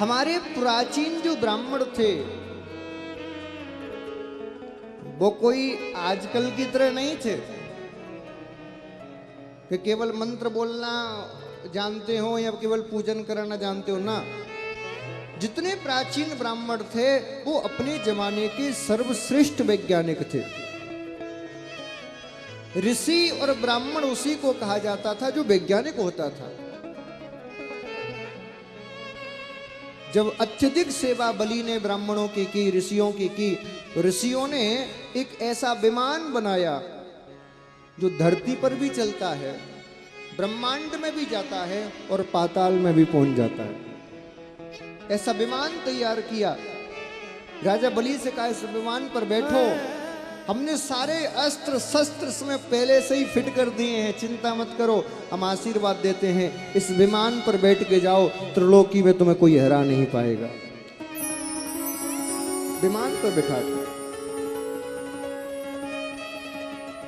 हमारे प्राचीन जो ब्राह्मण थे वो कोई आजकल की तरह नहीं थे कि केवल मंत्र बोलना जानते हो या केवल पूजन करना जानते हो ना। जितने प्राचीन ब्राह्मण थे वो अपने जमाने के सर्वश्रेष्ठ वैज्ञानिक थे। ऋषि और ब्राह्मण उसी को कहा जाता था जो वैज्ञानिक होता था। जब अत्यधिक सेवा बलि ने ब्राह्मणों की ऋषियों की, तो ऋषियों ने एक ऐसा विमान बनाया जो धरती पर भी चलता है, ब्रह्मांड में भी जाता है और पाताल में भी पहुंच जाता है। ऐसा विमान तैयार किया। राजा बलि से कहा इस विमान पर बैठो, हमने सारे अस्त्र शस्त्र इसमें पहले से ही फिट कर दिए हैं, चिंता मत करो, हम आशीर्वाद देते हैं, इस विमान पर बैठ के जाओ, त्रिलोकी में तुम्हें कोई हरा नहीं पाएगा। विमान पर बैठा के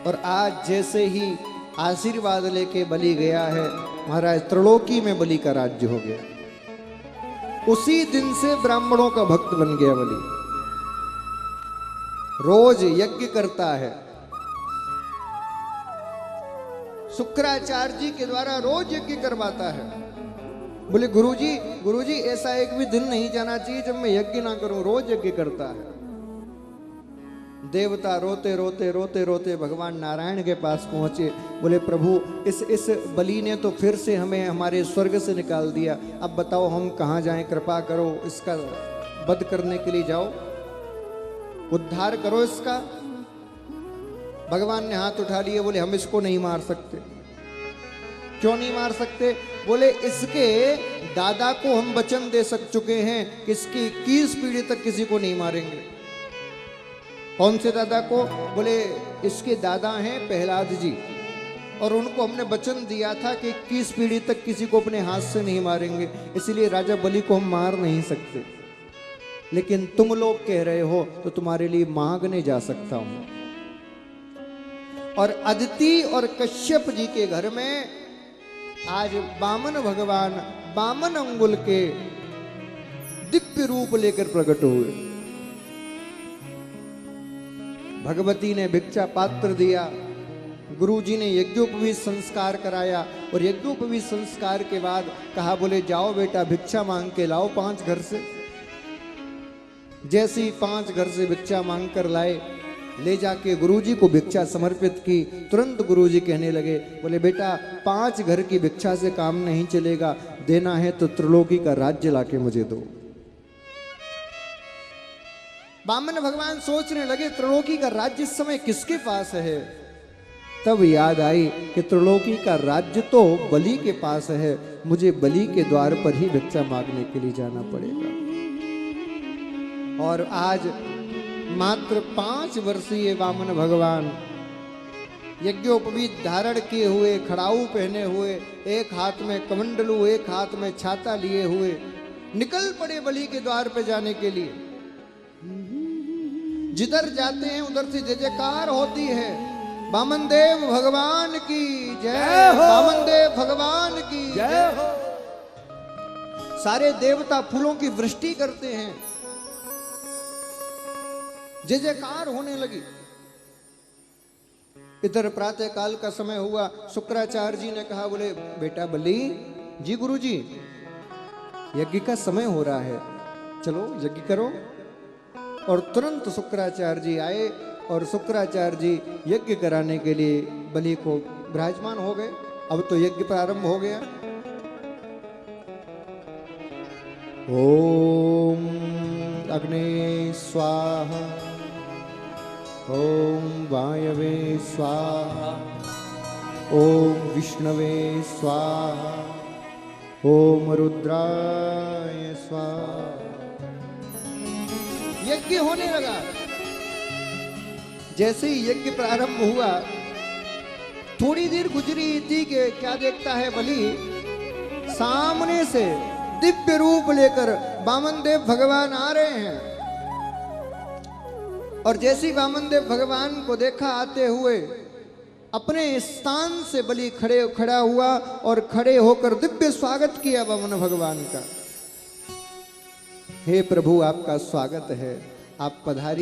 और आज जैसे ही आशीर्वाद लेके बलि गया है, महाराज त्रिलोकी में बलि का राज्य हो गया। उसी दिन से ब्राह्मणों का भक्त बन गया बलि। रोज यज्ञ करता है। शुक्राचार्य जी के द्वारा रोज यज्ञ करवाता है। बोले गुरुजी ऐसा एक भी दिन नहीं जाना चाहिए जब मैं यज्ञ ना करूं। रोज यज्ञ करता है। देवता रोते रोते रोते रोते भगवान नारायण के पास पहुंचे। बोले प्रभु इस बलि ने तो फिर से हमें हमारे स्वर्ग से निकाल दिया, अब बताओ हम कहां जाएं, कृपा करो, इसका वध करने के लिए जाओ, उद्धार करो इसका। भगवान ने हाथ उठा लिए। बोले हम इसको नहीं मार सकते। क्यों नहीं मार सकते? बोले इसके दादा को हम वचन दे चुके हैं कि इसकी 21 पीढ़ी तक किसी को नहीं मारेंगे। कौन से दादा को? बोले इसके दादा हैं प्रहलाद जी, और उनको हमने वचन दिया था कि 21 पीढ़ी तक किसी को अपने हाथ से नहीं मारेंगे, इसलिए राजा बलि को हम मार नहीं सकते। लेकिन तुम लोग कह रहे हो तो तुम्हारे लिए मांगने जा सकता हूं। और अदिति और कश्यप जी के घर में आज वामन भगवान वामन अंगुल के दिव्य रूप लेकर प्रकट हुए। भगवती ने भिक्षा पात्र दिया, गुरुजी ने यज्ञोपवीत संस्कार कराया, और यज्ञोपवीत संस्कार के बाद कहा बोले जाओ बेटा भिक्षा मांग के लाओ 5 घर से। जैसे ही 5 घर से भिक्षा मांग कर लाए, ले जाके गुरुजी को भिक्षा समर्पित की। तुरंत गुरुजी कहने लगे, बोले बेटा 5 घर की भिक्षा से काम नहीं चलेगा, देना है तो त्रिलोकी का राज्य लाके मुझे दो। वामन भगवान सोचने लगे त्रिलोकी का राज्य इस समय किसके पास है। तब याद आई कि त्रिलोकी का राज्य तो बलि के पास है, मुझे बलि के द्वार पर ही भिक्षा मांगने के लिए जाना पड़ेगा। और आज मात्र 5 वर्षीय वामन भगवान यज्ञोपवीत धारण किए हुए, खड़ाऊ पहने हुए, एक हाथ में कमंडलू, एक हाथ में छाता लिए हुए निकल पड़े बलि के द्वार पर जाने के लिए। जिधर जाते हैं उधर से जय जयकार होती है, वामन देव भगवान की जय, वामन देव भगवान की जय हो। सारे देवता फूलों की वृष्टि करते हैं, जय जयकार होने लगी। इधर प्रातः काल का समय हुआ। शुक्राचार्य जी ने कहा, बोले बेटा बलि जी, गुरुजी यज्ञ का समय हो रहा है, चलो यज्ञ करो। और तुरंत शुक्राचार्य जी आए और शुक्राचार्य जी यज्ञ कराने के लिए बलि को विराजमान हो गए। अब तो यज्ञ प्रारंभ हो गया। ओम अग्ने स्वाहा, ओम वायवे स्वाहा, ओम विष्णवे स्वाहा, ओम रुद्राय स्वाहा। यज्ञ होने लगा। जैसे ही यज्ञ प्रारंभ हुआ, थोड़ी देर गुजरी थी कि क्या देखता है बलि, सामने से दिव्य रूप लेकर वामन देव भगवान आ रहे हैं। और जैसे ही वामन देव भगवान को देखा आते हुए, अपने स्थान से बलि खड़ा हुआ और खड़े होकर दिव्य स्वागत किया वामन भगवान का। हे प्रभु आपका स्वागत है, आप पधारिए।